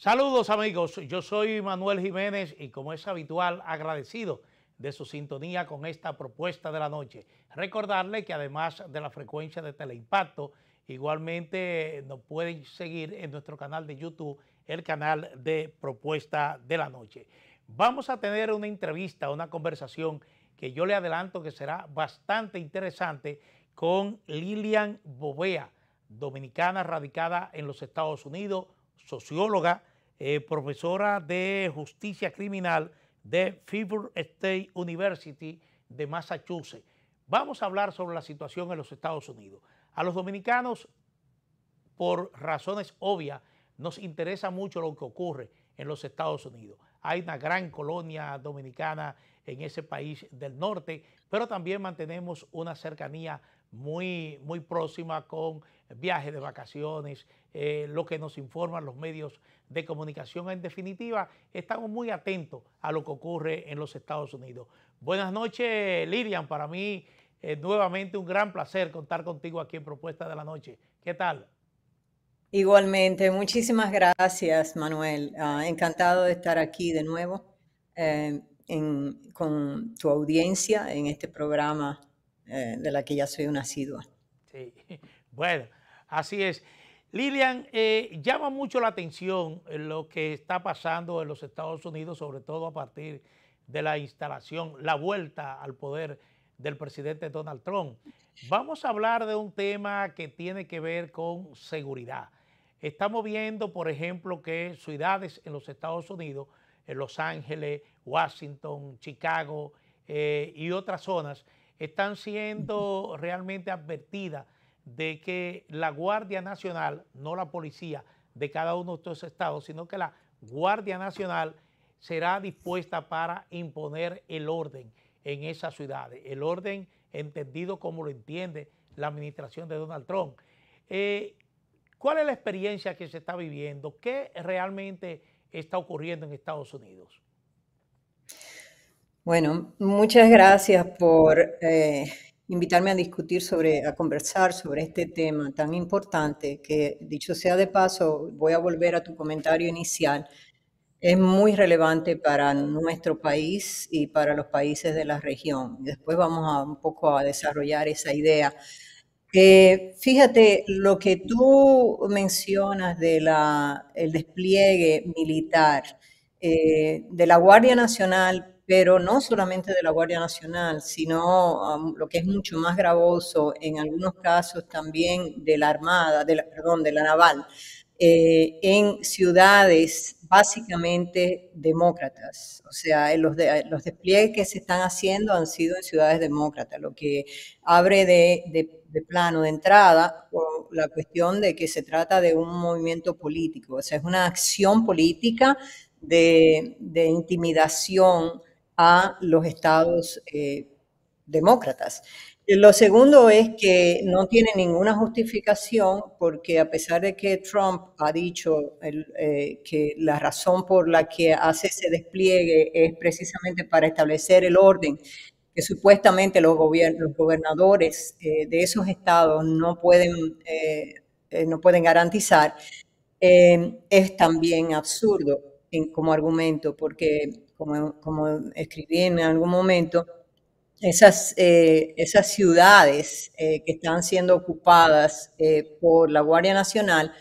Saludos amigos, yo soy Manuel Jiménez y como es habitual agradecido de su sintonía con esta propuesta de la noche. Recordarle que además de la frecuencia de Teleimpacto, igualmente nos pueden seguir en nuestro canal de YouTube, el canal de Propuesta de la Noche. Vamos a tener una entrevista, una conversación que yo le adelanto que será bastante interesante con Lilian Bovea, dominicana radicada en los Estados Unidos, socióloga, profesora de justicia criminal de Furman State University de Massachusetts. Vamos a hablar sobre la situación en los Estados Unidos. A los dominicanos, por razones obvias, nos interesa mucho lo que ocurre en los Estados Unidos. Hay una gran colonia dominicana en ese país del norte, pero también mantenemos una cercanía muy próxima con viajes de vacaciones, lo que nos informan los medios de comunicación. En definitiva, estamos muy atentos a lo que ocurre en los Estados Unidos. Buenas noches, Lilian. Para mí, nuevamente un gran placer contar contigo aquí en Propuesta de la Noche. ¿Qué tal? Igualmente, muchísimas gracias, Manuel. Encantado de estar aquí de nuevo con tu audiencia en este programa de la que ya soy una asidua. Sí, bueno, así es. Lilian, llama mucho la atención lo que está pasando en los Estados Unidos, sobre todo a partir de la instalación, la vuelta al poder del presidente Donald Trump. Vamos a hablar de un tema que tiene que ver con seguridad. Estamos viendo, por ejemplo, que ciudades en los Estados Unidos, en Los Ángeles, Washington, Chicago y otras zonas, están siendo realmente advertidas de que la Guardia Nacional, no la policía de cada uno de estos estados, sino que la Guardia Nacional será dispuesta para imponer el orden en esas ciudades, el orden entendido como lo entiende la administración de Donald Trump. ¿Cuál es la experiencia que se está viviendo? ¿Qué realmente está ocurriendo en Estados Unidos? Bueno, muchas gracias por invitarme a discutir a conversar sobre este tema tan importante que, dicho sea de paso, voy a volver a tu comentario inicial. Es muy relevante para nuestro país y para los países de la región. Después vamos un poco a desarrollar esa idea. Fíjate, lo que tú mencionas de el despliegue militar de la Guardia Nacional, pero no solamente de la Guardia Nacional, sino lo que es mucho más gravoso, en algunos casos también de la Armada, perdón, de la Naval, en ciudades básicamente demócratas. O sea, los despliegues que se están haciendo han sido en ciudades demócratas, lo que abre de plano, de entrada, por la cuestión de que se trata de un movimiento político. O sea, es una acción política de intimidación a los estados demócratas. Lo segundo es que no tiene ninguna justificación porque a pesar de que Trump ha dicho que la razón por la que hace ese despliegue es precisamente para establecer el orden que supuestamente los gobernadores de esos estados no pueden garantizar, es también absurdo como argumento porque, como escribí en algún momento, esas ciudades que están siendo ocupadas por la Guardia Nacional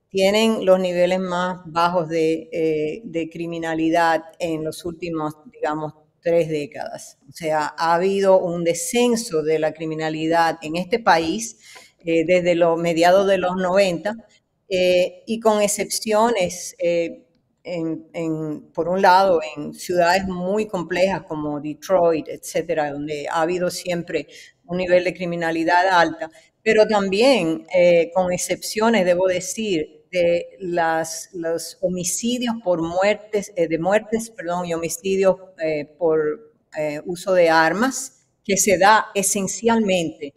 tienen los niveles más bajos de criminalidad en los últimos, digamos, 3 décadas. O sea, ha habido un descenso de la criminalidad en este país desde los mediados de los 90 y con excepciones por un lado, en ciudades muy complejas como Detroit, etcétera, donde ha habido siempre un nivel de criminalidad alta, pero también, con excepciones, debo decir, de los homicidios por muertes, y homicidios por uso de armas, que se da esencialmente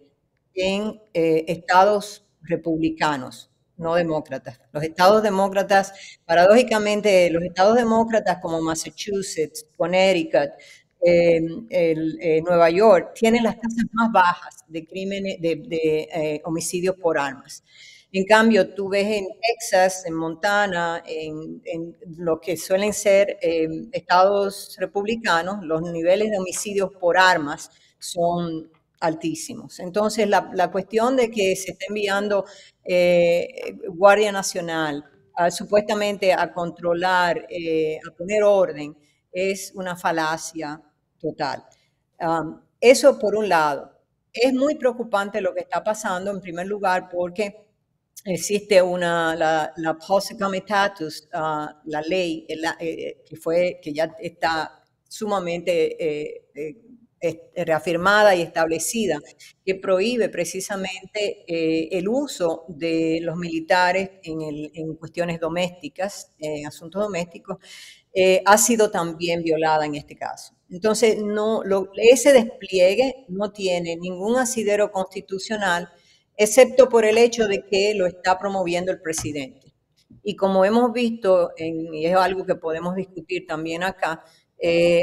en estados republicanos, no demócratas. Los estados demócratas, paradójicamente, los estados demócratas como Massachusetts, Connecticut, Nueva York, tienen las tasas más bajas de crímenes, de homicidios por armas. En cambio, tú ves en Texas, en Montana, en lo que suelen ser estados republicanos, los niveles de homicidios por armas son altísimos. Entonces, la cuestión de que se esté enviando Guardia Nacional supuestamente a controlar, a poner orden, es una falacia total. Eso por un lado. Es muy preocupante lo que está pasando, en primer lugar, porque existe la Posse Comitatus, la ley que ya está sumamente reafirmada y establecida, que prohíbe precisamente el uso de los militares en cuestiones domésticas, en asuntos domésticos, ha sido también violada en este caso. Entonces, ese despliegue no tiene ningún asidero constitucional, excepto por el hecho de que lo está promoviendo el presidente. Y como hemos visto, y es algo que podemos discutir también acá,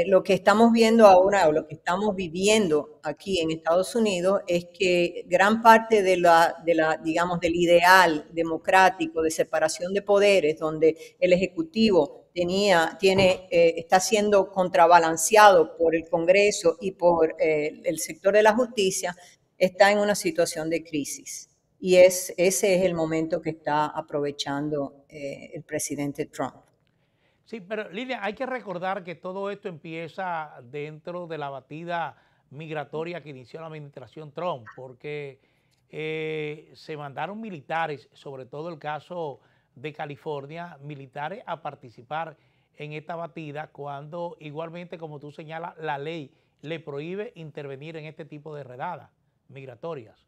lo que estamos viendo ahora o lo que estamos viviendo aquí en Estados Unidos es que gran parte digamos, del ideal democrático de separación de poderes, donde el Ejecutivo está siendo contrabalanceado por el Congreso y por el sector de la justicia, está en una situación de crisis. Y ese es el momento que está aprovechando el presidente Trump. Sí, pero Lidia, hay que recordar que todo esto empieza dentro de la batida migratoria que inició la administración Trump, porque se mandaron militares, sobre todo el caso de California, militares a participar en esta batida cuando igualmente, como tú señalas, la ley le prohíbe intervenir en este tipo de redadas migratorias.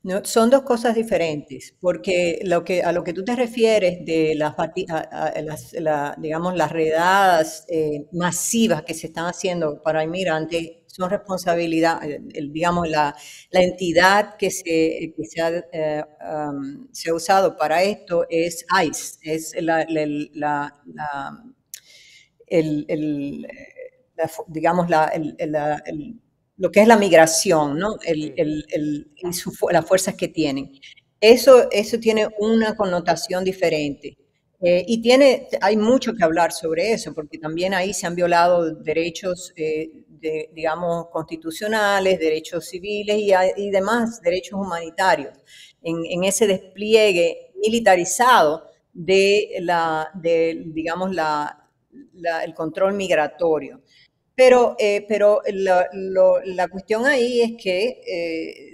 No, son dos cosas diferentes, porque a lo que tú te refieres de digamos, las redadas masivas que se están haciendo para inmigrantes son responsabilidad, digamos, la entidad se ha usado para esto es ICE, es digamos, lo que es la migración, ¿no? Sí. Las fuerzas que tienen. Eso tiene una connotación diferente. Hay mucho que hablar sobre eso, porque también ahí se han violado derechos, digamos, constitucionales, derechos civiles y demás derechos humanitarios en ese despliegue militarizado digamos, el control migratorio. Pero la cuestión ahí es que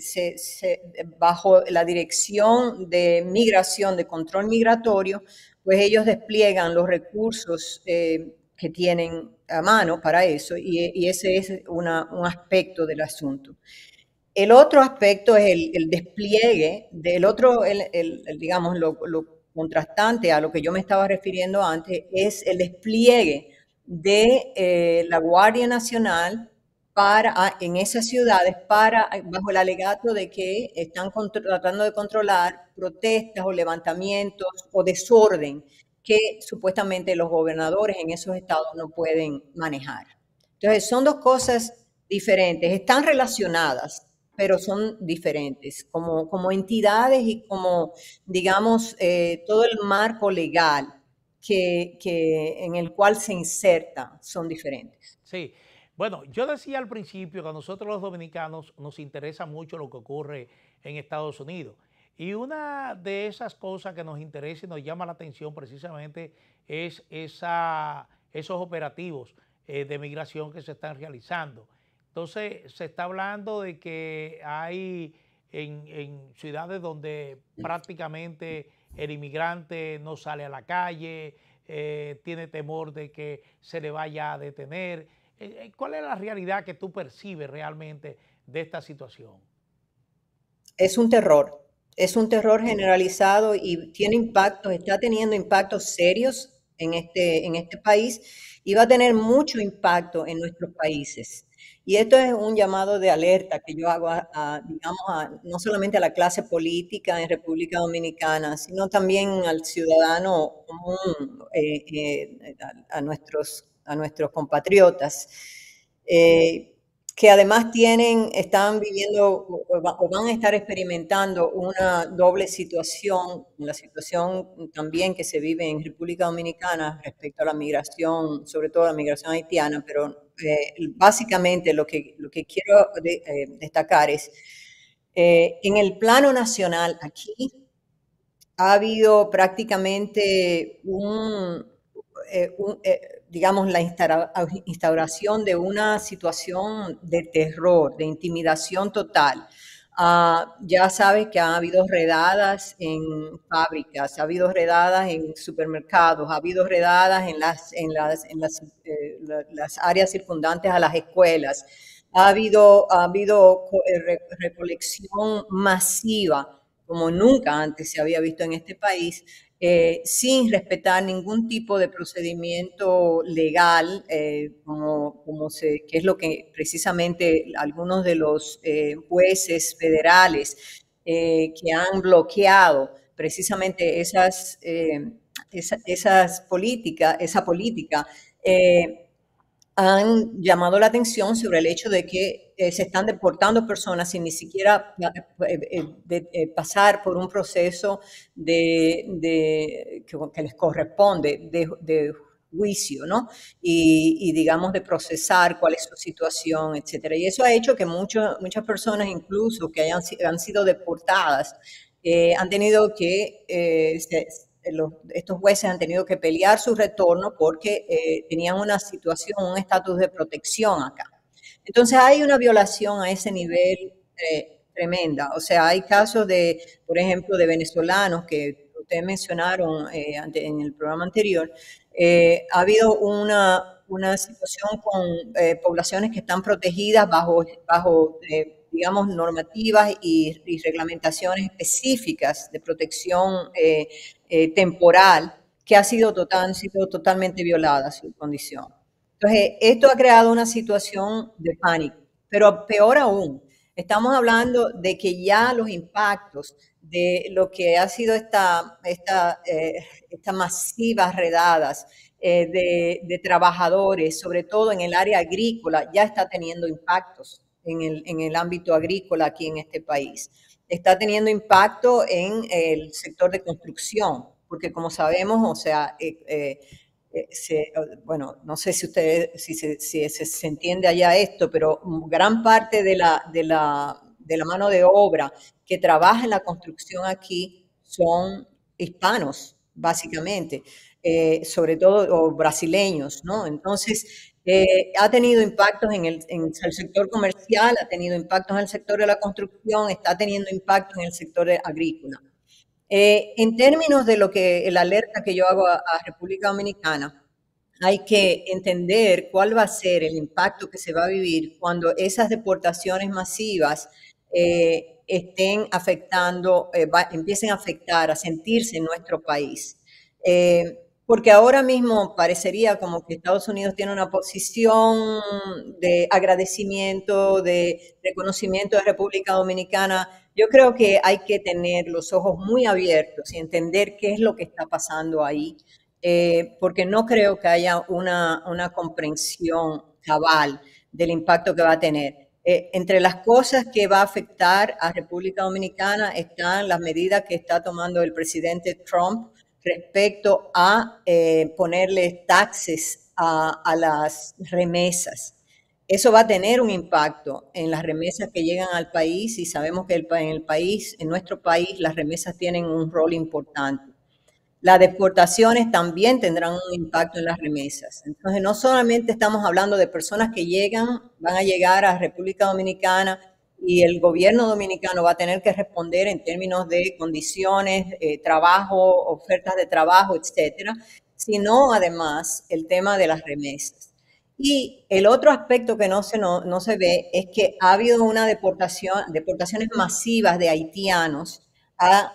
bajo la dirección de migración, de control migratorio, pues ellos despliegan los recursos que tienen a mano para eso y ese es un aspecto del asunto. El otro aspecto es el despliegue del otro, digamos, lo contrastante a lo que yo me estaba refiriendo antes, es el despliegue de la Guardia Nacional en esas ciudades bajo el alegato de que están tratando de controlar protestas o levantamientos o desorden que supuestamente los gobernadores en esos estados no pueden manejar. Entonces, son dos cosas diferentes, están relacionadas, pero son diferentes, como entidades y como, digamos, todo el marco legal en el cual se inserta son diferentes. Sí, bueno, yo decía al principio que a nosotros los dominicanos nos interesa mucho lo que ocurre en Estados Unidos. Y una de esas cosas que nos interesa y nos llama la atención precisamente es esos operativos de migración que se están realizando. Entonces, se está hablando de que hay en ciudades donde prácticamente el inmigrante no sale a la calle, tiene temor de que se le vaya a detener. ¿Cuál es la realidad que tú percibes realmente de esta situación? Es un terror generalizado y está teniendo impactos serios en este país y va a tener mucho impacto en nuestros países. Y esto es un llamado de alerta que yo hago digamos, no solamente a la clase política en República Dominicana, sino también al ciudadano común, a nuestros compatriotas. que además están viviendo o van a estar experimentando una doble situación, la situación también que se vive en República Dominicana respecto a la migración, sobre todo la migración haitiana, pero básicamente lo que quiero destacar es, en el plano nacional aquí ha habido prácticamente digamos, la instauración de una situación de terror, de intimidación total. Ya sabes que ha habido redadas en fábricas, ha habido redadas en supermercados, ha habido redadas las áreas circundantes a las escuelas. Ha habido recolección masiva como nunca antes se había visto en este país, sin respetar ningún tipo de procedimiento legal, que es lo que precisamente algunos de los jueces federales que han bloqueado precisamente esa política, han llamado la atención sobre el hecho de que se están deportando personas sin ni siquiera pasar por un proceso que les corresponde de juicio, ¿no? Digamos, de procesar cuál es su situación, etcétera. Y eso ha hecho que muchas personas, incluso que han sido deportadas, han tenido que estos jueces han tenido que pelear su retorno porque tenían una situación, un estatus de protección acá. Entonces hay una violación a ese nivel tremenda. O sea, hay casos por ejemplo, de venezolanos que ustedes mencionaron en el programa anterior. Ha habido una situación con poblaciones que están protegidas bajo digamos, normativas y reglamentaciones específicas de protección temporal que han sido totalmente violadas su condición. Entonces, esto ha creado una situación de pánico, pero peor aún, estamos hablando de que ya los impactos de lo que ha sido estas masivas redadas de trabajadores, sobre todo en el área agrícola, ya está teniendo impactos en el ámbito agrícola aquí en este país. Está teniendo impacto en el sector de construcción, porque como sabemos, o sea, bueno, no sé si se entiende allá esto, pero gran parte de la mano de obra que trabaja en la construcción aquí son hispanos, básicamente, sobre todo, o brasileños, ¿no? Entonces, ha tenido impactos en el sector comercial, ha tenido impactos en el sector de la construcción, está teniendo impactos en el sector agrícola. En términos de la alerta que yo hago a República Dominicana, hay que entender cuál va a ser el impacto que se va a vivir cuando esas deportaciones masivas estén afectando, empiecen a afectar, a sentirse en nuestro país. Porque ahora mismo parecería como que Estados Unidos tiene una posición de agradecimiento, de reconocimiento de República Dominicana. Yo creo que hay que tener los ojos muy abiertos y entender qué es lo que está pasando ahí, porque no creo que haya una comprensión cabal del impacto que va a tener. Entre las cosas que va a afectar a República Dominicana están las medidas que está tomando el presidente Trump respecto a ponerle taxes a las remesas. Eso va a tener un impacto en las remesas que llegan al país y sabemos que en nuestro país, las remesas tienen un rol importante. Las deportaciones también tendrán un impacto en las remesas. Entonces, no solamente estamos hablando de personas que van a llegar a República Dominicana y el gobierno dominicano va a tener que responder en términos de condiciones, trabajo, ofertas de trabajo, etcétera, sino además el tema de las remesas. Y el otro aspecto que no se ve es que ha habido deportaciones masivas de haitianos a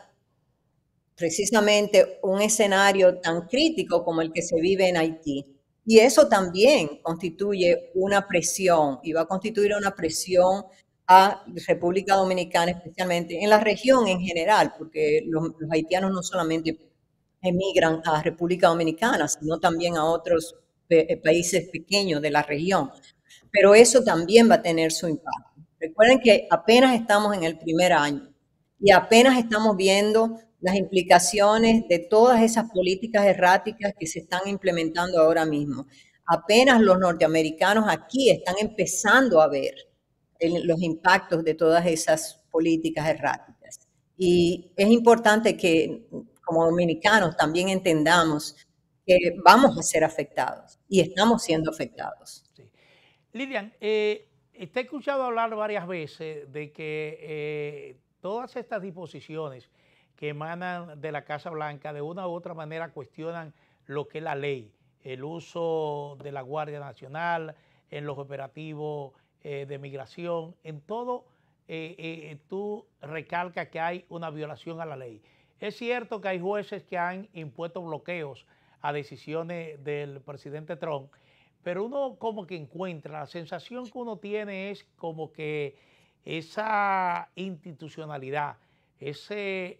precisamente un escenario tan crítico como el que se vive en Haití. Y eso también constituye una presión y va a constituir una presión a República Dominicana, especialmente en la región en general, porque los haitianos no solamente emigran a República Dominicana, sino también a otros países pequeños de la región. pero eso también va a tener su impacto. Recuerden que apenas estamos en el primer año y apenas estamos viendo las implicaciones de todas esas políticas erráticas que se están implementando ahora mismo. Apenas los norteamericanos aquí están empezando a ver los impactos de todas esas políticas erráticas. Y es importante que como dominicanos también entendamos que vamos a ser afectados y estamos siendo afectados. Sí. Lilian, te he escuchado hablar varias veces de que todas estas disposiciones que emanan de la Casa Blanca de una u otra manera cuestionan lo que es la ley, el uso de la Guardia Nacional en los operativos de migración, en todo tú recalcas que hay una violación a la ley. Es cierto que hay jueces que han impuesto bloqueos a decisiones del presidente Trump, pero uno como que encuentra, la sensación que uno tiene es como que esa institucionalidad, ese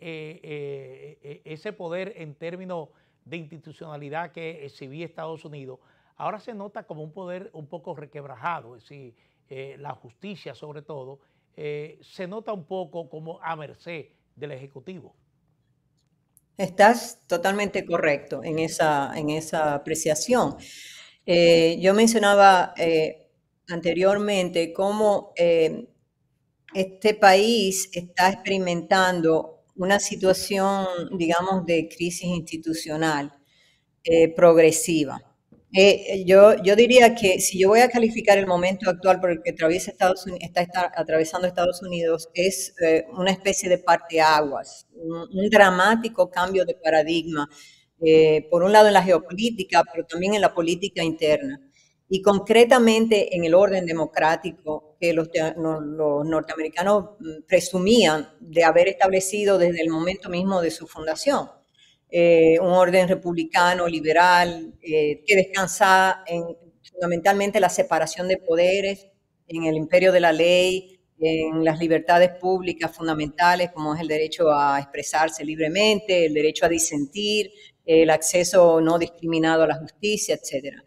poder en términos de institucionalidad que exhibía Estados Unidos, ahora se nota como un poder un poco requebrajado, es decir, la justicia sobre todo, se nota un poco como a merced del Ejecutivo. Estás totalmente correcto en esa apreciación. Yo mencionaba anteriormente cómo este país está experimentando una situación, digamos, de crisis institucional progresiva. Yo diría que si yo voy a calificar el momento actual por el que atraviesa Estados Unidos, está atravesando Estados Unidos, es una especie de parteaguas, un dramático cambio de paradigma, por un lado en la geopolítica, pero también en la política interna. Y concretamente en el orden democrático que los norteamericanos presumían de haber establecido desde el momento mismo de su fundación. Un orden republicano, liberal, que descansa en fundamentalmente la separación de poderes, en el imperio de la ley, en las libertades públicas fundamentales, como es el derecho a expresarse libremente, el derecho a disentir, el acceso no discriminado a la justicia, etc.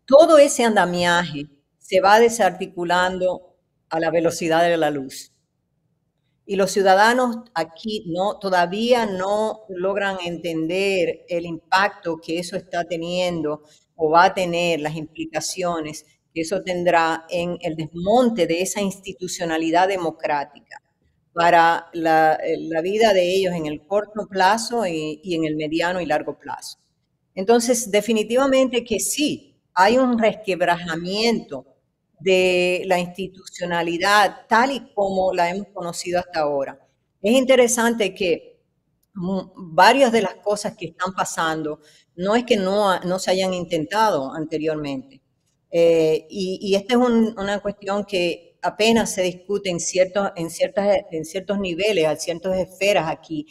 Todo ese andamiaje se va desarticulando a la velocidad de la luz. Y los ciudadanos aquí todavía no logran entender el impacto que eso está teniendo o va a tener, las implicaciones que eso tendrá en el desmonte de esa institucionalidad democrática para la vida de ellos en el corto plazo y en el mediano y largo plazo. Entonces, definitivamente que sí, hay un resquebrajamiento de la institucionalidad tal y como la hemos conocido hasta ahora. Es interesante que varias de las cosas que están pasando no es que no se hayan intentado anteriormente. Y esta es una cuestión que apenas se discute en ciertos niveles, a ciertas esferas aquí,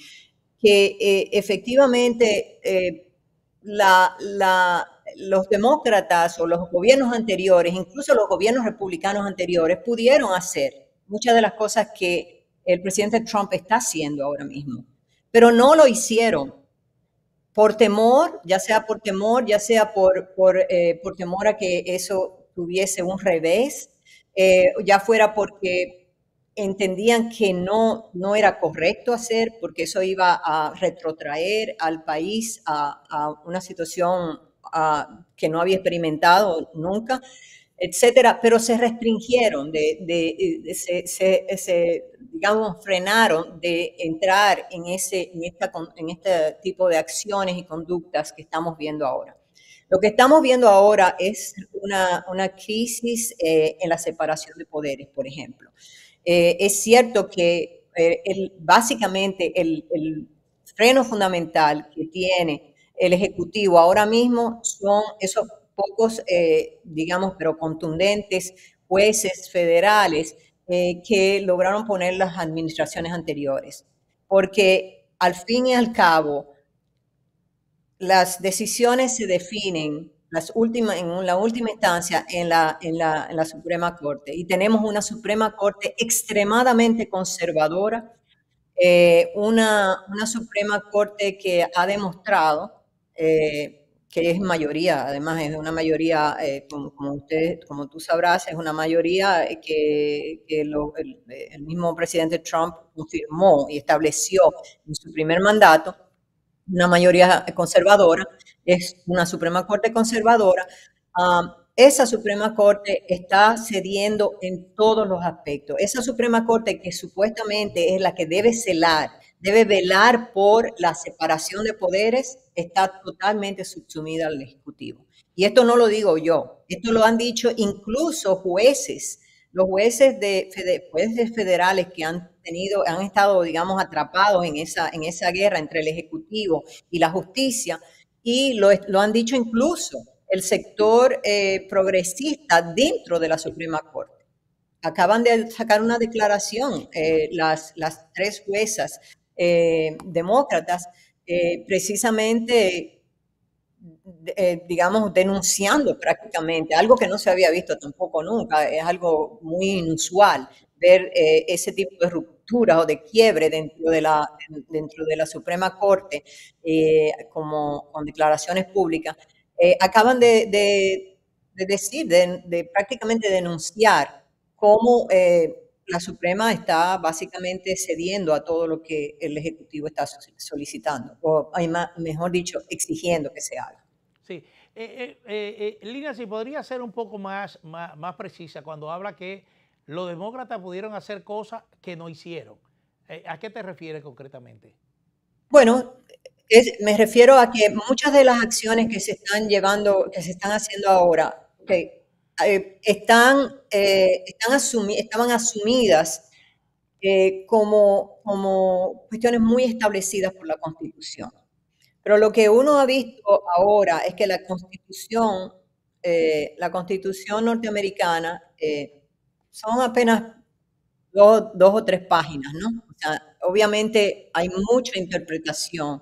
que efectivamente los demócratas o los gobiernos anteriores, incluso los gobiernos republicanos anteriores, pudieron hacer muchas de las cosas que el presidente Trump está haciendo ahora mismo, pero no lo hicieron por temor, ya sea por temor, ya sea por temor a que eso tuviese un revés, ya fuera porque entendían que no era correcto hacer, porque eso iba a retrotraer al país a una situación que no había experimentado nunca, etcétera, pero se restringieron, digamos, frenaron de entrar en este tipo de acciones y conductas que estamos viendo ahora. Lo que estamos viendo ahora es una crisis en la separación de poderes, por ejemplo. Es cierto que básicamente el freno fundamental que tiene el Ejecutivo ahora mismo son esos pocos, digamos, pero contundentes jueces federales que lograron poner las administraciones anteriores. Porque al fin y al cabo, las decisiones se definen en la última instancia en la Suprema Corte. Y tenemos una Suprema Corte extremadamente conservadora, una Suprema Corte que ha demostrado que es mayoría, además es una mayoría, como tú sabrás, es una mayoría que el mismo presidente Trump confirmó y estableció en su primer mandato, una mayoría conservadora, es una Suprema Corte conservadora. Esa Suprema Corte está cediendo en todos los aspectos. Esa Suprema Corte que supuestamente es la que debe velar por la separación de poderes, está totalmente subsumida al Ejecutivo. Y esto no lo digo yo, esto lo han dicho incluso jueces, los jueces federales que han estado, digamos, atrapados en esa guerra entre el Ejecutivo y la justicia, y lo han dicho incluso el sector progresista dentro de la Suprema Corte. Acaban de sacar una declaración, las tres juezas demócratas, precisamente, digamos, denunciando prácticamente, algo que no se había visto tampoco nunca, es algo muy inusual ver ese tipo de rupturas o de quiebre dentro de la Suprema Corte, con declaraciones públicas. Acaban de decir, de prácticamente denunciar cómo la Suprema está básicamente cediendo a todo lo que el Ejecutivo está solicitando, o mejor dicho, exigiendo que se haga. Sí. Lina, si podría ser un poco más precisa cuando habla que los demócratas pudieron hacer cosas que no hicieron. ¿A qué te refieres concretamente? Bueno, me refiero a que muchas de las acciones que se están llevando, que se están haciendo ahora, estaban asumidas como cuestiones muy establecidas por la Constitución. Pero lo que uno ha visto ahora es que la Constitución norteamericana, son apenas dos o tres páginas, ¿no? O sea, obviamente hay mucha interpretación.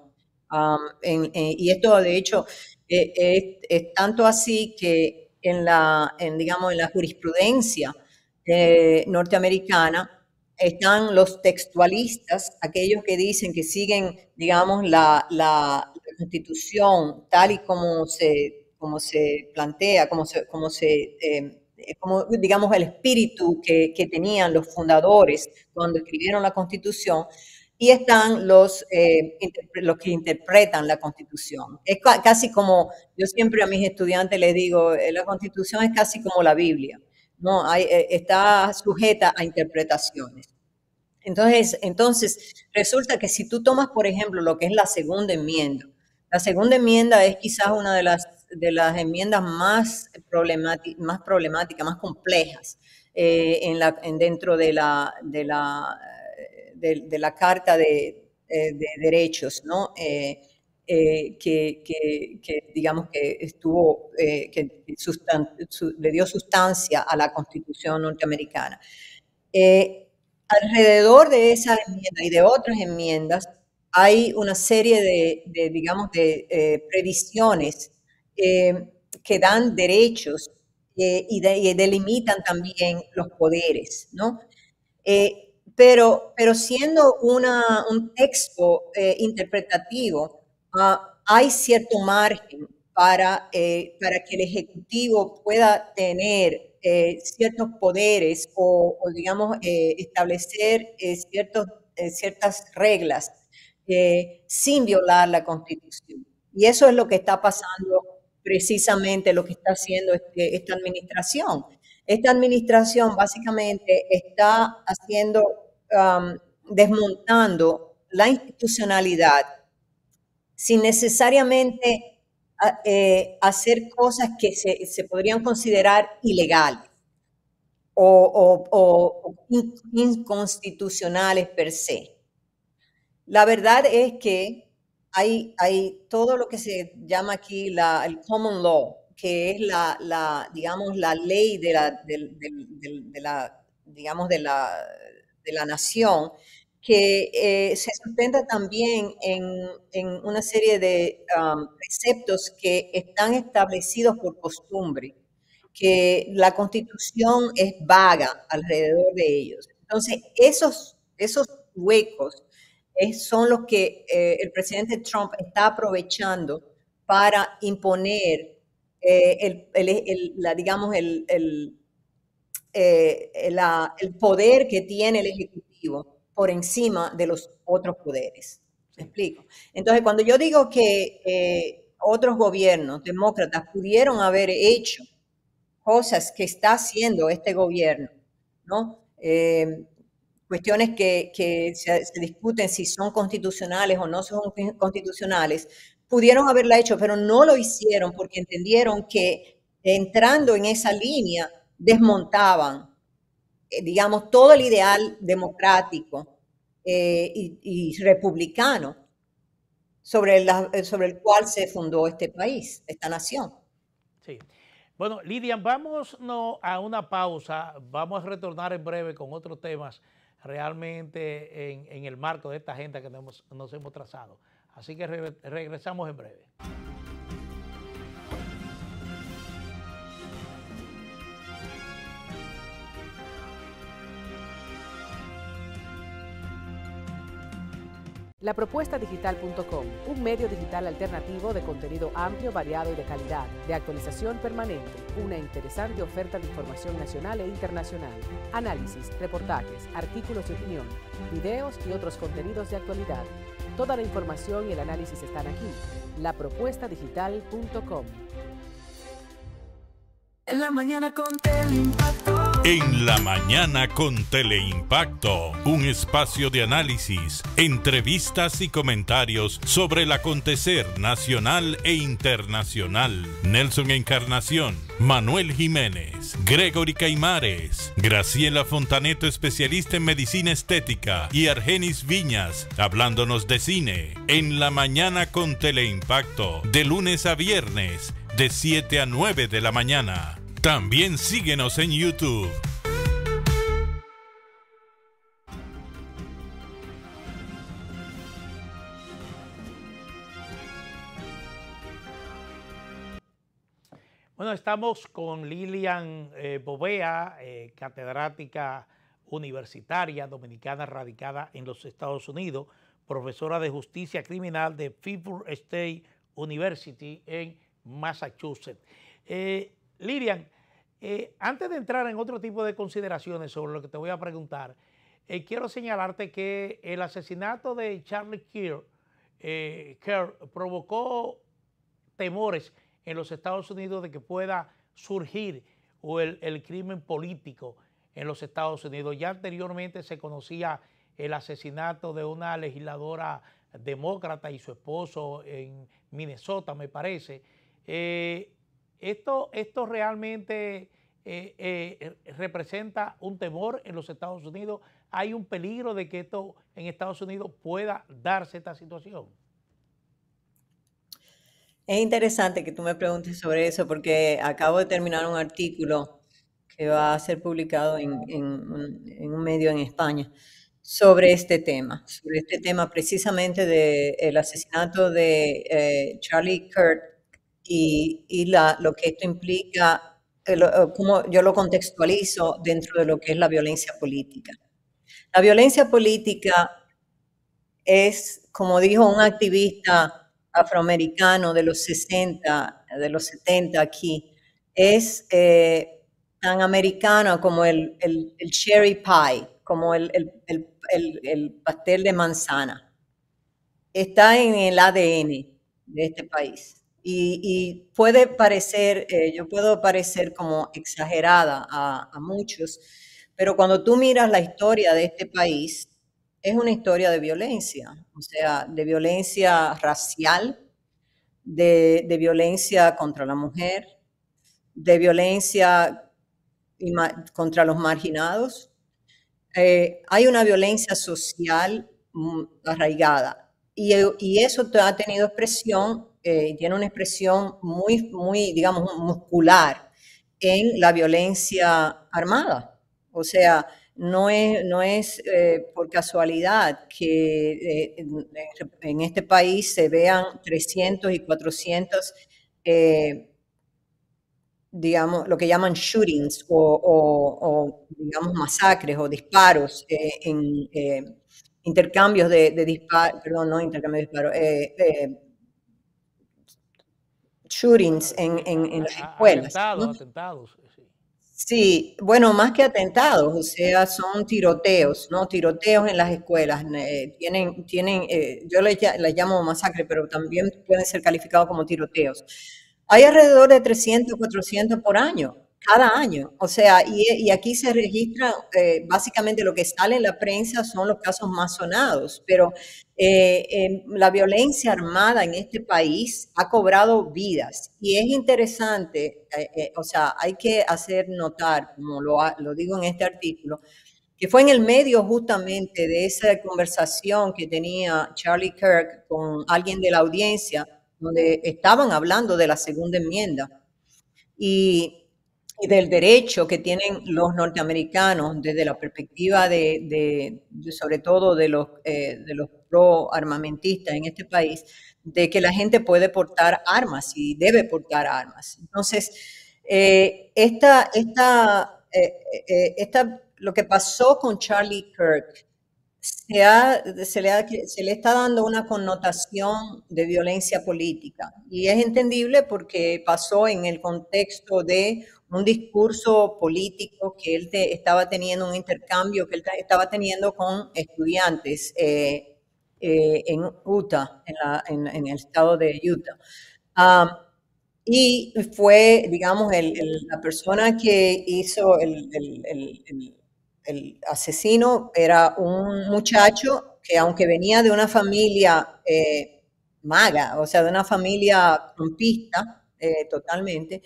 Y esto, de hecho, es tanto así que digamos, en la jurisprudencia norteamericana están los textualistas, aquellos que dicen que siguen, digamos, la Constitución tal y como se plantea, como, digamos, el espíritu que tenían los fundadores cuando escribieron la Constitución, y están los que interpretan la Constitución. Es casi como, yo siempre a mis estudiantes les digo, la Constitución es casi como la Biblia, ¿no? Está sujeta a interpretaciones. Entonces, resulta que si tú tomas, por ejemplo, lo que es la segunda enmienda es quizás una de las enmiendas más problemáticas, más complejas dentro de la Carta de Derechos, ¿no? Digamos que le dio sustancia a la Constitución norteamericana. Alrededor de esa enmienda y de otras enmiendas hay una serie digamos, de previsiones que dan derechos y delimitan también los poderes, ¿no? Pero siendo un texto interpretativo, hay cierto margen para que el Ejecutivo pueda tener ciertos poderes o digamos, establecer ciertas reglas sin violar la Constitución. Y eso es lo que está pasando, precisamente lo que está haciendo esta administración. Esta administración básicamente está desmontando la institucionalidad sin necesariamente hacer cosas que se podrían considerar ilegales o inconstitucionales per se. La verdad es que hay todo lo que se llama aquí el common law, que es digamos, la ley digamos, de la nación, que se sustenta también en una serie de preceptos que están establecidos por costumbre, que la Constitución es vaga alrededor de ellos. Entonces, esos huecos son los que el presidente Trump está aprovechando para imponer digamos, el poder que tiene el Ejecutivo por encima de los otros poderes. ¿Me explico? Entonces, cuando yo digo que otros gobiernos demócratas pudieron haber hecho cosas que está haciendo este gobierno, ¿no? Cuestiones que se discuten si son constitucionales o no son constitucionales, pudieron haberla hecho, pero no lo hicieron porque entendieron que entrando en esa línea desmontaban, digamos, todo el ideal democrático y republicano sobre el cual se fundó este país, esta nación. Sí. Bueno, Lidian, vamos a una pausa, vamos a retornar en breve con otros temas realmente en el marco de esta agenda que nos hemos trazado. Así que regresamos en breve. Lapropuestadigital.com, un medio digital alternativo de contenido amplio, variado y de calidad, de actualización permanente, una interesante oferta de información nacional e internacional, análisis, reportajes, artículos de opinión, videos y otros contenidos de actualidad. Toda la información y el análisis están aquí. Lapropuestadigital.com. En la mañana con Teleimpacto. En la mañana con Teleimpacto, un espacio de análisis, entrevistas y comentarios sobre el acontecer nacional e internacional. Nelson Encarnación, Manuel Jiménez, Gregory Caimares, Graciela Fontaneto, especialista en medicina estética, y Argenis Viñas, hablándonos de cine. En la mañana con Teleimpacto, de lunes a viernes, de 7 a 9 de la mañana. También síguenos en YouTube. Bueno, estamos con Lilian Bovea, catedrática universitaria dominicana radicada en los Estados Unidos, profesora de justicia criminal de Fitchburg State University en Massachusetts. Lilian, antes de entrar en otro tipo de consideraciones sobre lo que te voy a preguntar, quiero señalarte que el asesinato de Charlie Kirk provocó temores en los Estados Unidos de que pueda surgir el crimen político en los Estados Unidos. Ya anteriormente se conocía el asesinato de una legisladora demócrata y su esposo en Minnesota, me parece. Esto realmente representa un temor en los Estados Unidos. ¿Hay un peligro de que esto en Estados Unidos pueda darse esta situación? Es interesante que tú me preguntes sobre eso porque acabo de terminar un artículo que va a ser publicado en un medio en España sobre este tema precisamente del asesinato de Charlie Kirk y lo que esto implica, cómo yo lo contextualizo dentro de lo que es la violencia política. La violencia política es, como dijo un activista afroamericano de los 60, de los 70 aquí, es tan americana como el cherry pie, como el pastel de manzana. Está en el ADN de este país. Y puede parecer, yo puedo parecer como exagerada a muchos, pero cuando tú miras la historia de este país, es una historia de violencia, o sea, de violencia racial, de violencia contra la mujer, de violencia contra los marginados. Hay una violencia social arraigada y eso ha tenido expresión, tiene una expresión muy, digamos, muscular en la violencia armada. O sea, no es por casualidad que en este país se vean 300 y 400, digamos, lo que llaman shootings o digamos, masacres o disparos intercambios de disparos, perdón, no intercambios de disparos, shootings en las escuelas, ¿no? Atentados. Sí. Sí, bueno, más que atentados, o sea, son tiroteos, ¿no? Tiroteos en las escuelas. Yo les llamo masacre, pero también pueden ser calificados como tiroteos. Hay alrededor de 300, 400 por año, cada año. O sea, y aquí se registra, básicamente lo que sale en la prensa son los casos más sonados, pero la violencia armada en este país ha cobrado vidas. Y es interesante, o sea, hay que hacer notar, como lo digo en este artículo, que fue en el medio justamente de esa conversación que tenía Charlie Kirk con alguien de la audiencia, donde estaban hablando de la segunda enmienda y del derecho que tienen los norteamericanos desde la perspectiva sobre todo de los pro armamentistas en este país, de que la gente puede portar armas y debe portar armas. Entonces, lo que pasó con Charlie Kirk se le está dando una connotación de violencia política y es entendible porque pasó en el contexto de un discurso político que él estaba teniendo, un intercambio que él estaba teniendo con estudiantes en Utah, en el estado de Utah. Y fue, digamos, la persona que hizo el asesino era un muchacho que, aunque venía de una familia maga, o sea, de una familia trumpista totalmente,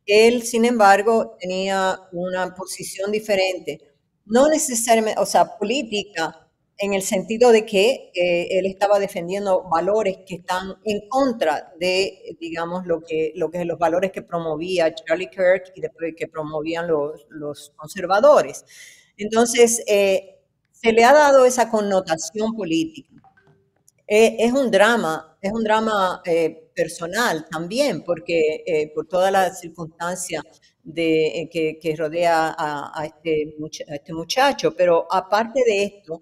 él, sin embargo, tenía una posición diferente, no necesariamente, o sea, política, en el sentido de que él estaba defendiendo valores que están en contra de, digamos, los valores que promovía Charlie Kirk y después que promovían los conservadores. Entonces, se le ha dado esa connotación política. Es un drama personal también, porque por todas las circunstancias que rodea a este muchacho, pero aparte de esto,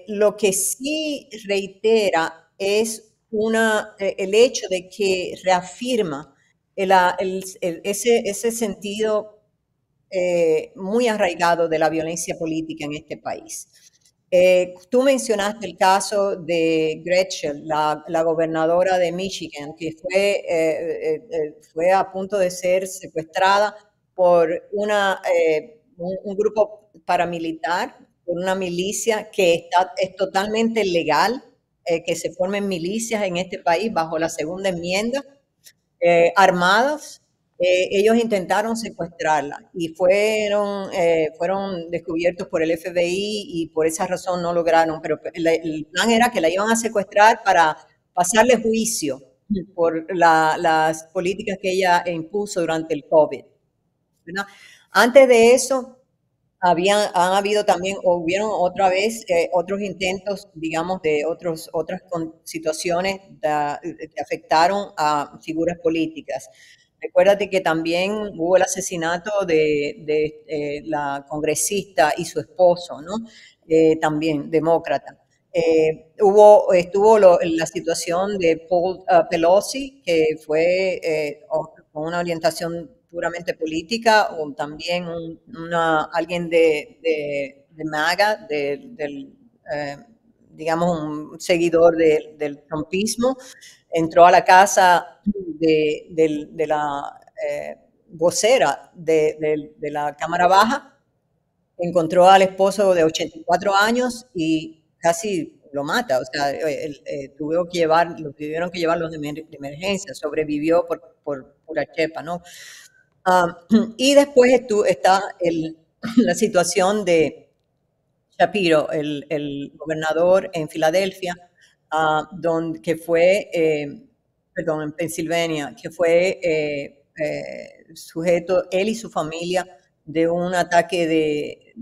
lo que sí reitera es el hecho de que reafirma ese sentido muy arraigado de la violencia política en este país. Tú mencionaste el caso de Gretchen, la gobernadora de Michigan, que fue a punto de ser secuestrada por un grupo paramilitar, por una milicia que es totalmente legal, que se formen milicias en este país bajo la segunda enmienda, armadas. Ellos intentaron secuestrarla y fueron descubiertos por el FBI y por esa razón no lograron, pero el plan era que la iban a secuestrar para pasarle juicio por las políticas que ella impuso durante el COVID, ¿verdad? Antes de eso, hubieron otra vez otros intentos, digamos, de otras situaciones que afectaron a figuras políticas. Recuérdate que también hubo el asesinato de la congresista y su esposo, ¿no? También demócrata. Estuvo la situación de Paul Pelosi, que fue con una orientación puramente política, o también alguien de MAGA, digamos, un seguidor del trumpismo, entró a la casa de la vocera de la Cámara Baja, encontró al esposo de 84 años y casi lo mata. O sea, lo tuvieron que llevar los de emergencia, sobrevivió por pura chepa, ¿no? Y después está la situación de Shapiro, el gobernador en Filadelfia, en Pensilvania, que fue sujeto, él y su familia, de un ataque de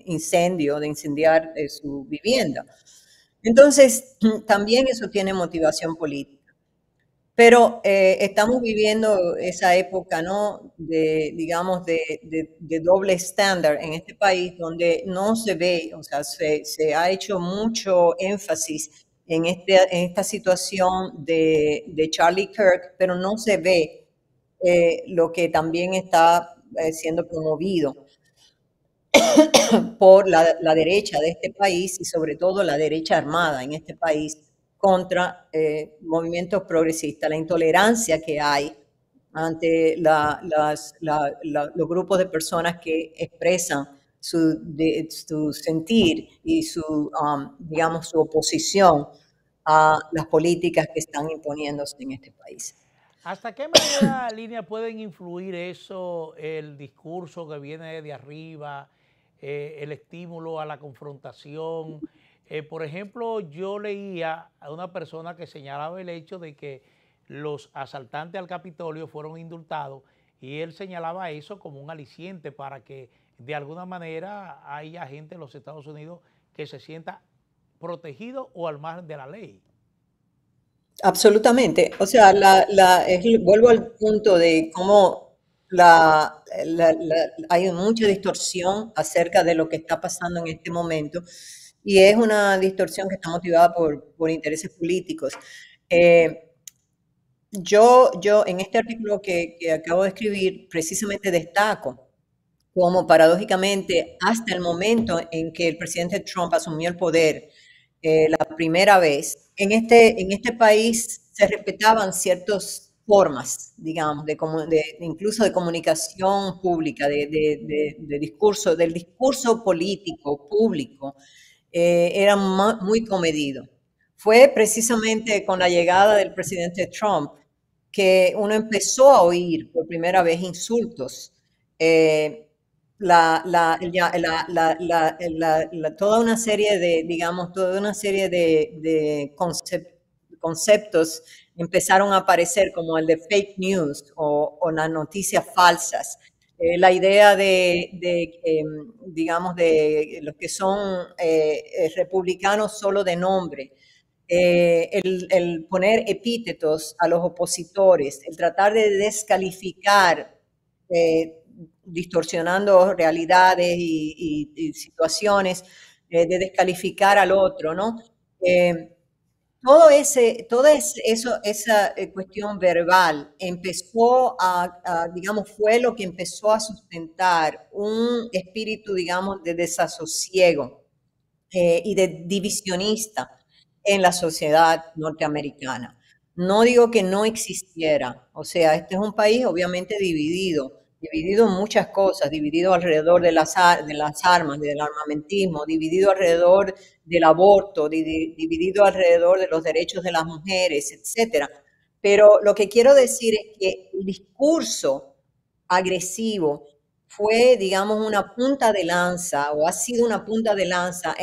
incendiar su vivienda. Entonces, también eso tiene motivación política. Pero estamos viviendo esa época, ¿no? Digamos, de doble estándar en este país, donde no se ve, o sea, se ha hecho mucho énfasis en esta situación de Charlie Kirk, pero no se ve lo que también está siendo promovido por la derecha de este país y sobre todo la derecha armada en este país contra movimientos progresistas, la intolerancia que hay ante los grupos de personas que expresan su sentir y digamos, su oposición a las políticas que están imponiéndose en este país. ¿Hasta qué manera, Línea, pueden influir eso, el discurso que viene de arriba, el estímulo a la confrontación? Por ejemplo, yo leía a una persona que señalaba el hecho de que los asaltantes al Capitolio fueron indultados y él señalaba eso como un aliciente para que de alguna manera haya gente en los Estados Unidos que se sienta protegido o al margen de la ley. Absolutamente. O sea, vuelvo al punto de cómo hay mucha distorsión acerca de lo que está pasando en este momento y es una distorsión que está motivada por intereses políticos. Yo en este artículo que acabo de escribir precisamente destaco cómo paradójicamente hasta el momento en que el presidente Trump asumió el poder la primera vez, en este país se respetaban ciertas formas, digamos, incluso de comunicación pública, del discurso político público, era muy comedido. Fue precisamente con la llegada del presidente Trump que uno empezó a oír por primera vez insultos, toda una serie de conceptos empezaron a aparecer como el de fake news o las noticias falsas. La idea digamos, de los que son republicanos solo de nombre, el poner epítetos a los opositores, el tratar de descalificar, distorsionando realidades y situaciones, de descalificar al otro, ¿no? Toda esa cuestión verbal empezó digamos, fue lo que empezó a sustentar un espíritu, digamos, de desasosiego y de divisionista en la sociedad norteamericana. No digo que no existiera, o sea, este es un país obviamente dividido en muchas cosas, dividido alrededor de las armas, del armamentismo, dividido alrededor del aborto, dividido alrededor de los derechos de las mujeres, etcétera. Pero lo que quiero decir es que el discurso agresivo fue, digamos, una punta de lanza, o ha sido una punta de lanza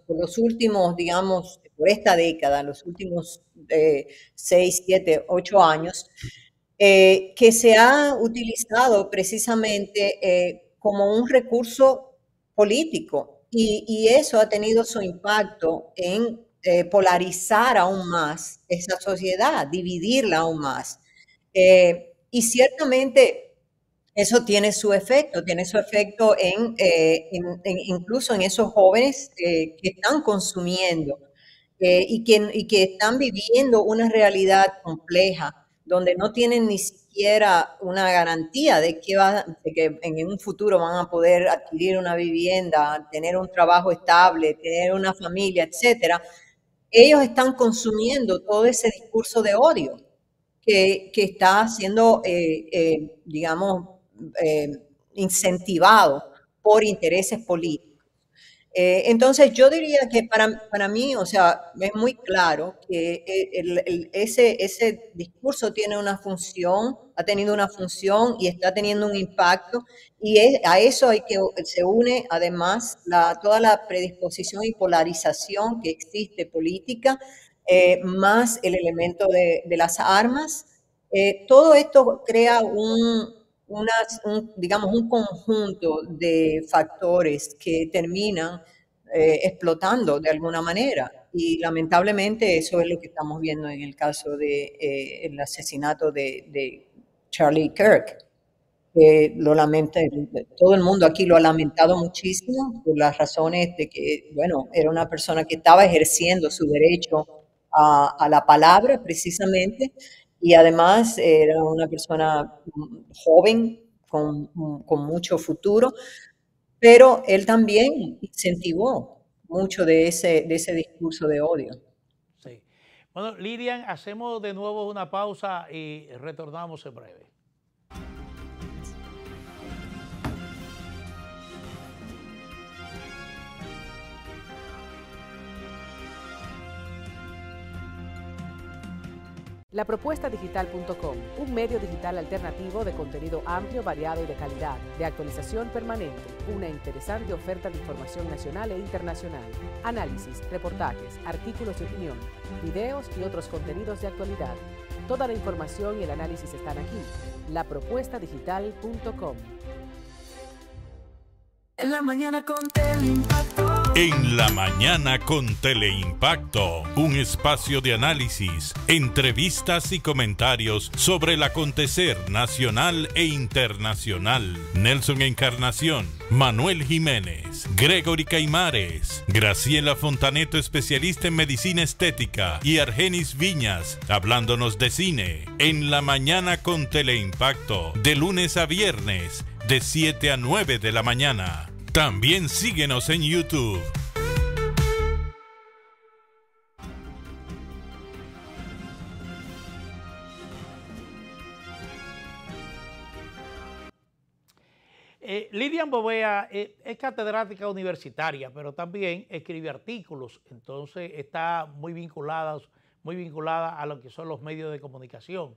por los últimos, digamos, por esta década, los últimos 6, 7, 8 años, que se ha utilizado precisamente como un recurso político y eso ha tenido su impacto en polarizar aún más esa sociedad, dividirla aún más. Y ciertamente eso tiene su efecto incluso en esos jóvenes que están consumiendo y que están viviendo una realidad compleja, donde no tienen ni siquiera una garantía de que en un futuro van a poder adquirir una vivienda, tener un trabajo estable, tener una familia, etcétera. Ellos están consumiendo todo ese discurso de odio que está siendo, digamos, incentivado por intereses políticos. Entonces yo diría que para mí, o sea, es muy claro que ese discurso tiene una función, ha tenido una función y está teniendo un impacto, y a eso se une además toda la predisposición y polarización que existe política, más el elemento de las armas. Todo esto crea digamos, un conjunto de factores que terminan explotando de alguna manera. Y lamentablemente eso es lo que estamos viendo en el caso del asesinato de Charlie Kirk. Lo lamenta, todo el mundo aquí lo ha lamentado muchísimo por las razones de que, bueno, era una persona que estaba ejerciendo su derecho a la palabra precisamente, y además era una persona joven con mucho futuro, pero él también incentivó mucho de ese discurso de odio. Sí. Bueno, Lidian, hacemos de nuevo una pausa y retornamos en breve. Lapropuestadigital.com, un medio digital alternativo de contenido amplio, variado y de calidad, de actualización permanente, una interesante oferta de información nacional e internacional, análisis, reportajes, artículos de opinión, videos y otros contenidos de actualidad. Toda la información y el análisis están aquí. Lapropuestadigital.com. En la mañana con Teleimpacto. En la mañana con Teleimpacto, un espacio de análisis, entrevistas y comentarios sobre el acontecer nacional e internacional. Nelson Encarnación, Manuel Jiménez, Gregory Caimares, Graciela Fontaneto, especialista en medicina estética, y Argenis Viñas, hablándonos de cine. En la mañana con Teleimpacto, de lunes a viernes, de 7 a 9 de la mañana. También síguenos en YouTube. Lidian Bovea es catedrática universitaria, pero también escribe artículos, entonces está muy vinculada a lo que son los medios de comunicación.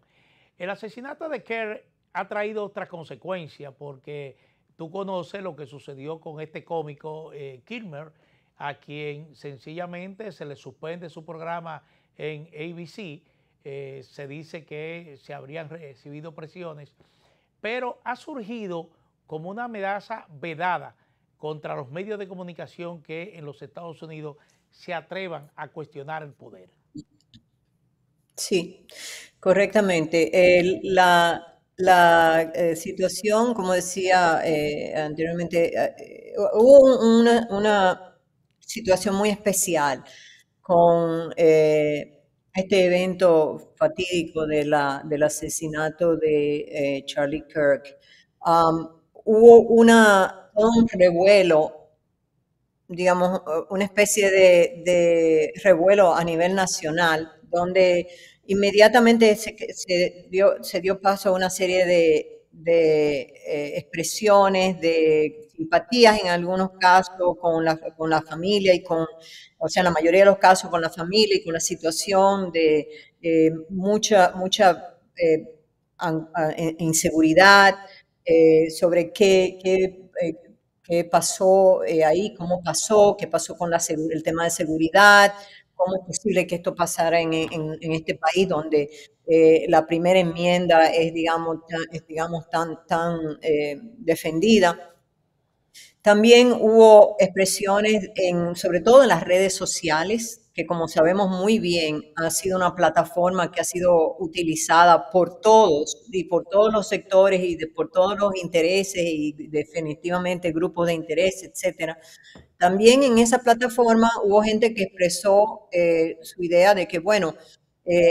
El asesinato de Kerr ha traído otras consecuencias, porque tú conoces lo que sucedió con este cómico Kilmer, a quien sencillamente se le suspende su programa en ABC. Se dice que se habrían recibido presiones, pero ha surgido como una amenaza vedada contra los medios de comunicación que en los Estados Unidos se atrevan a cuestionar el poder. Sí, correctamente. La situación, como decía anteriormente, hubo una situación muy especial con este evento fatídico del asesinato de Charlie Kirk. Hubo un revuelo, digamos, una especie de revuelo a nivel nacional, donde inmediatamente se dio paso a una serie de expresiones, de simpatías en algunos casos con la familia y o sea, en la mayoría de los casos con la familia y con la situación de mucha inseguridad sobre qué pasó ahí, cómo pasó, qué pasó con el tema de seguridad, cómo es posible que esto pasara en este país donde la primera enmienda es, digamos, tan defendida. También hubo expresiones, sobre todo en las redes sociales, que como sabemos muy bien, ha sido una plataforma que ha sido utilizada por todos y por todos los sectores y por todos los intereses y definitivamente grupos de interés, etcétera. También en esa plataforma hubo gente que expresó su idea de que, bueno,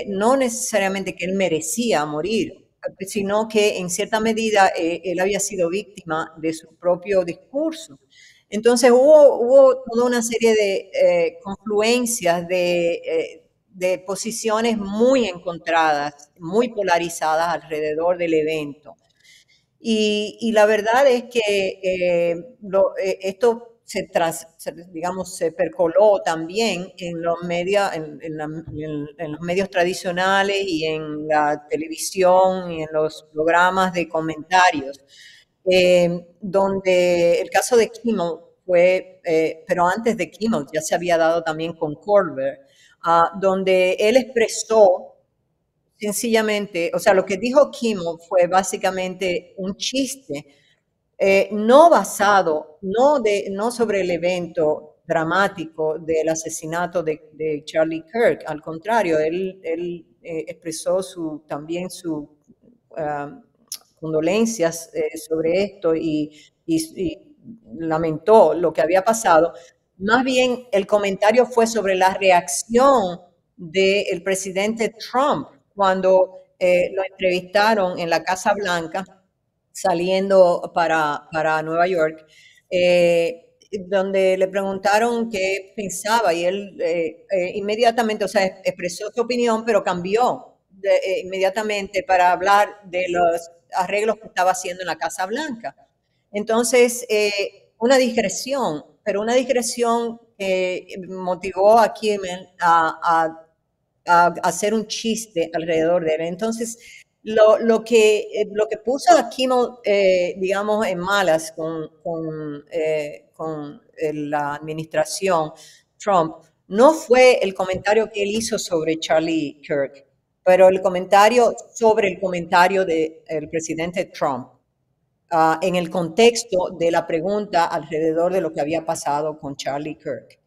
no necesariamente que él merecía morir, sino que en cierta medida él había sido víctima de su propio discurso. Entonces hubo toda una serie de confluencias de posiciones muy encontradas, muy polarizadas alrededor del evento. Y la verdad es que esto se percoló también en los medios tradicionales y en la televisión y en los programas de comentarios, donde el caso de Kimmel fue, pero antes de Kimmel ya se había dado también con Colbert, donde él expresó sencillamente, o sea, lo que dijo Kimmel fue básicamente un chiste, no basado, no sobre el evento dramático del asesinato de Charlie Kirk. Al contrario, él expresó también sus condolencias sobre esto y lamentó lo que había pasado. Más bien, el comentario fue sobre la reacción del presidente Trump cuando lo entrevistaron en la Casa Blanca saliendo para Nueva York, donde le preguntaron qué pensaba y él inmediatamente, o sea, expresó su opinión, pero cambió inmediatamente para hablar de los arreglos que estaba haciendo en la Casa Blanca. Entonces, una digresión, pero una digresión que motivó a Kimmel a hacer un chiste alrededor de él. Entonces, lo que puso a Kimmel, digamos, en malas con la administración Trump no fue el comentario que él hizo sobre Charlie Kirk, pero el comentario sobre el comentario del presidente Trump en el contexto de la pregunta alrededor de lo que había pasado con Charlie Kirk.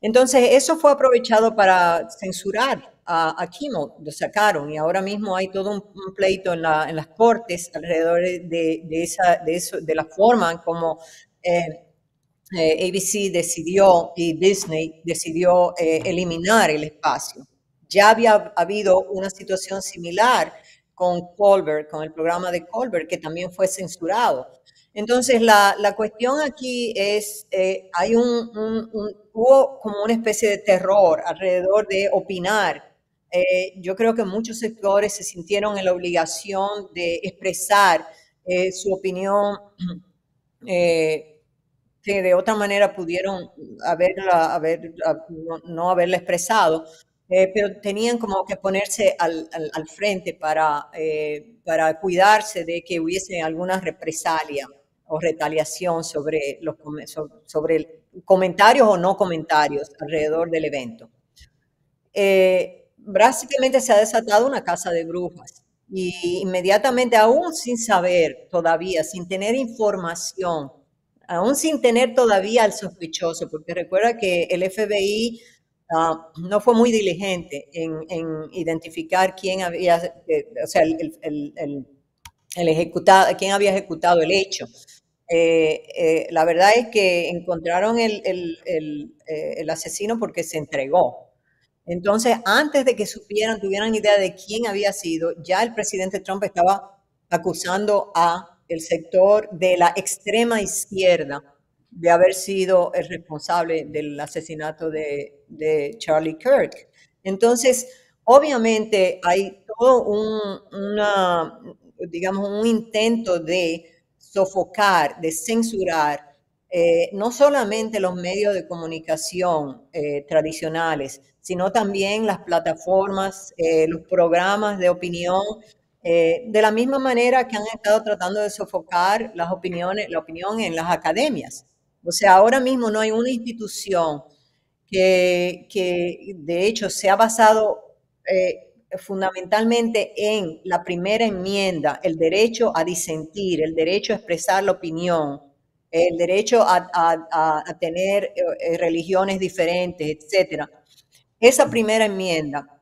Entonces, eso fue aprovechado para censurar a Kimmel, lo sacaron y ahora mismo hay todo un pleito en las cortes alrededor de la forma en como ABC decidió y Disney decidió eliminar el espacio. Ya había habido una situación similar con Colbert, con el programa de Colbert, que también fue censurado. Entonces, la cuestión aquí es, hubo como una especie de terror alrededor de opinar. Yo creo que muchos sectores se sintieron en la obligación de expresar su opinión que de otra manera pudieron no haberla expresado, pero tenían como que ponerse al frente para cuidarse de que hubiese alguna represalia o retaliación sobre comentarios o no comentarios alrededor del evento. Básicamente se ha desatado una caza de brujas y inmediatamente, aún sin saber todavía, sin tener información, aún sin tener todavía al sospechoso, porque recuerda que el FBI no fue muy diligente en identificar quién había, o sea, quién había ejecutado el hecho. La verdad es que encontraron el asesino porque se entregó. Entonces, antes de que tuvieran idea de quién había sido, ya el presidente Trump estaba acusando a el sector de la extrema izquierda de haber sido el responsable del asesinato de Charlie Kirk. Entonces, obviamente hay todo un intento de sofocar, de censurar, no solamente los medios de comunicación tradicionales, sino también las plataformas, los programas de opinión, de la misma manera que han estado tratando de sofocar la opinión en las academias. O sea, ahora mismo no hay una institución que de hecho se ha basado fundamentalmente en la primera enmienda, el derecho a disentir, el derecho a expresar la opinión, el derecho a tener religiones diferentes, etcétera. Esa primera enmienda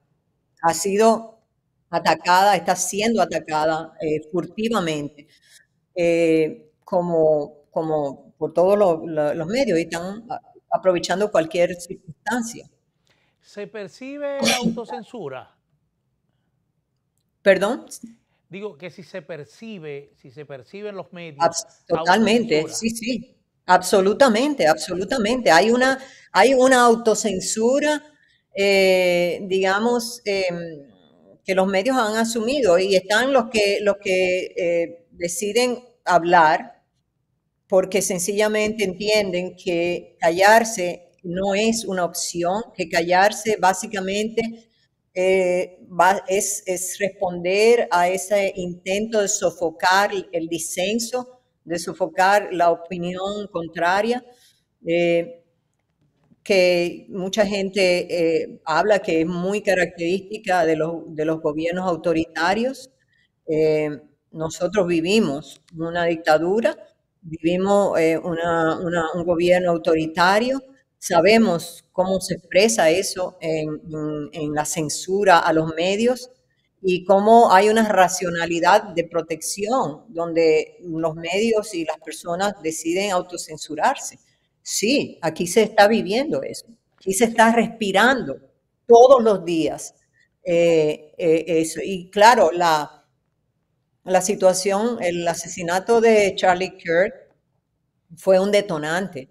ha sido atacada, está siendo atacada furtivamente, como por todos los medios, y están aprovechando cualquier circunstancia. ¿Se percibe la autocensura? ¿Perdón? Digo que si se perciben los medios. Totalmente, sí, absolutamente. Hay una autocensura, digamos, que los medios han asumido, y están los que deciden hablar porque sencillamente entienden que callarse no es una opción, que callarse básicamente es responder a ese intento de sofocar el disenso, de sofocar la opinión contraria, que mucha gente habla que es muy característica de los gobiernos autoritarios. Nosotros vivimos una dictadura, vivimos un gobierno autoritario. Sabemos cómo se expresa eso en la censura a los medios y cómo hay una racionalidad de protección donde los medios y las personas deciden autocensurarse. Sí, aquí se está viviendo eso, aquí se está respirando todos los días eso. Y claro, la situación, el asesinato de Charlie Kirk fue un detonante,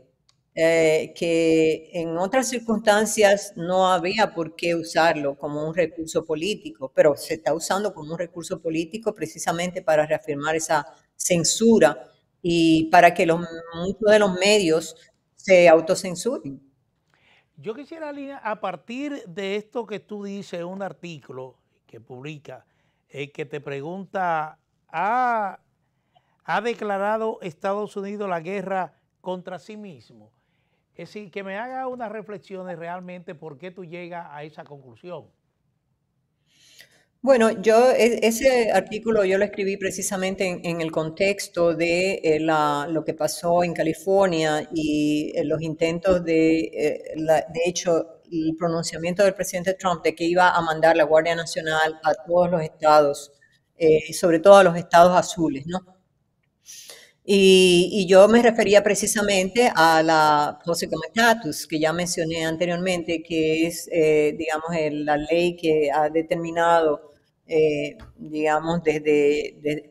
que en otras circunstancias no había por qué usarlo como un recurso político, pero se está usando como un recurso político precisamente para reafirmar esa censura y para que muchos de los medios se autocensuren. Yo quisiera, Lina, a partir de esto que tú dices, un artículo que publica, que te pregunta, ¿ha declarado Estados Unidos la guerra contra sí mismo? Es decir, que me haga unas reflexiones realmente por qué tú llegas a esa conclusión. Bueno, ese artículo yo lo escribí precisamente en el contexto de lo que pasó en California y los intentos de hecho, el pronunciamiento del presidente Trump de que iba a mandar la Guardia Nacional a todos los estados, sobre todo a los estados azules, ¿no? Y yo me refería precisamente a la Posse Comitatus, que ya mencioné anteriormente, que es, digamos, la ley que ha determinado, digamos,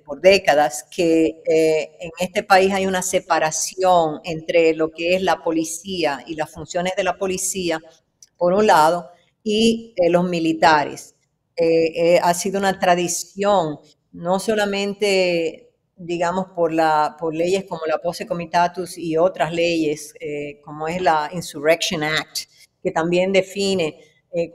por décadas, que en este país hay una separación entre lo que es la policía y las funciones de la policía, por un lado, y los militares. Ha sido una tradición, no solamente digamos, por leyes como la Posse Comitatus y otras leyes, como es la Insurrection Act, que también define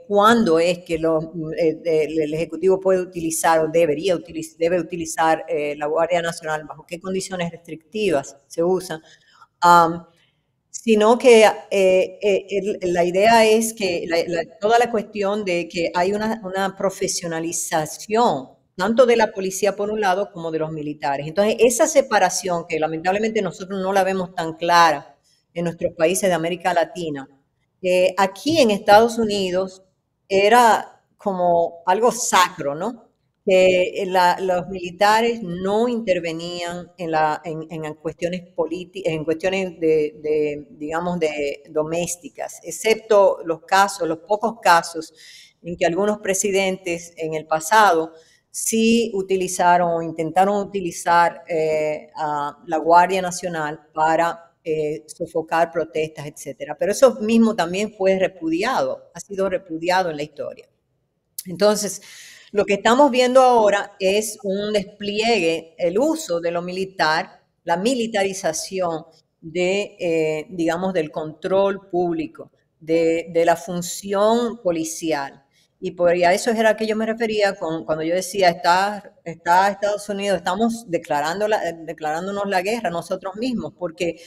cuándo es que el Ejecutivo puede utilizar o debe utilizar la Guardia Nacional, bajo qué condiciones restrictivas se usa. Sino que la idea es que toda la cuestión de que hay una profesionalización tanto de la policía por un lado como de los militares. Entonces, esa separación que lamentablemente nosotros no la vemos tan clara en nuestros países de América Latina, aquí en Estados Unidos era como algo sacro, ¿no? Que los militares no intervenían en cuestiones políticas, en cuestiones digamos, de domésticas, excepto los pocos casos en que algunos presidentes en el pasado sí utilizaron o intentaron utilizar a la Guardia Nacional para sofocar protestas, etcétera. Pero eso mismo también fue repudiado, ha sido repudiado en la historia. Entonces, lo que estamos viendo ahora es un despliegue, el uso de lo militar, la militarización digamos, del control público, de la función policial. Y a eso era que yo me refería cuando yo decía, está Estados Unidos, estamos declarándonos la guerra nosotros mismos, porque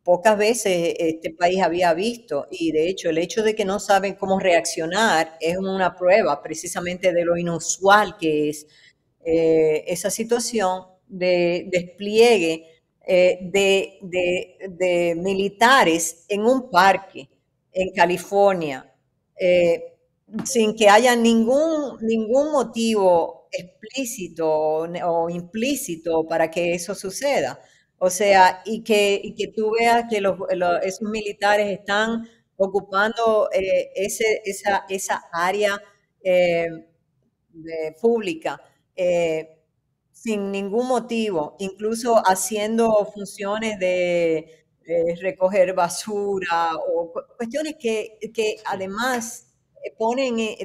pocas veces este país había visto, y de hecho el hecho de que no saben cómo reaccionar es una prueba precisamente de lo inusual que es esa situación de despliegue de militares en un parque en California, sin que haya ningún motivo explícito o implícito para que eso suceda. O sea, y que tú veas que esos militares están ocupando esa área pública sin ningún motivo, incluso haciendo funciones de recoger basura o cuestiones que además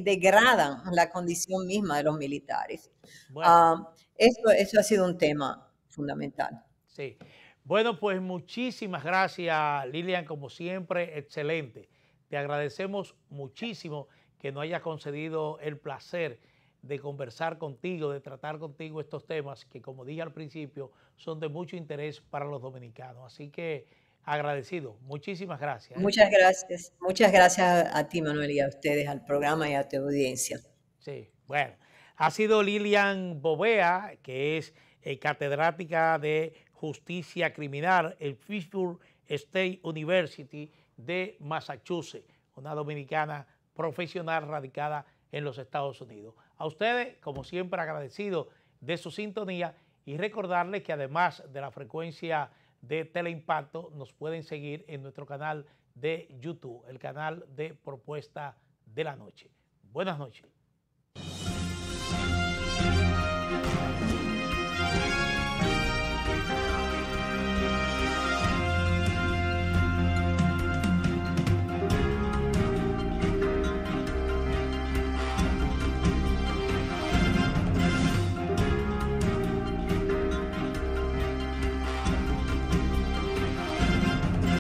degradan la condición misma de los militares. Bueno, Eso ha sido un tema fundamental. sí. Bueno, pues muchísimas gracias, Lilian, como siempre, excelente. Te agradecemos muchísimo que nos hayas concedido el placer de conversar contigo, de tratar contigo estos temas que, como dije al principio, son de mucho interés para los dominicanos. Así que agradecido. Muchísimas gracias. Muchas gracias. Muchas gracias a ti, Manuel, y a ustedes, al programa y a tu audiencia. Sí, bueno. Ha sido Lilian Bovea, que es catedrática de Justicia Criminal en Fishburne State University de Massachusetts, una dominicana profesional radicada en los Estados Unidos. A ustedes, como siempre, agradecido de su sintonía y recordarles que además de la frecuencia de Teleimpacto, nos pueden seguir en nuestro canal de YouTube, el canal de Propuesta de la noche. Buenas noches.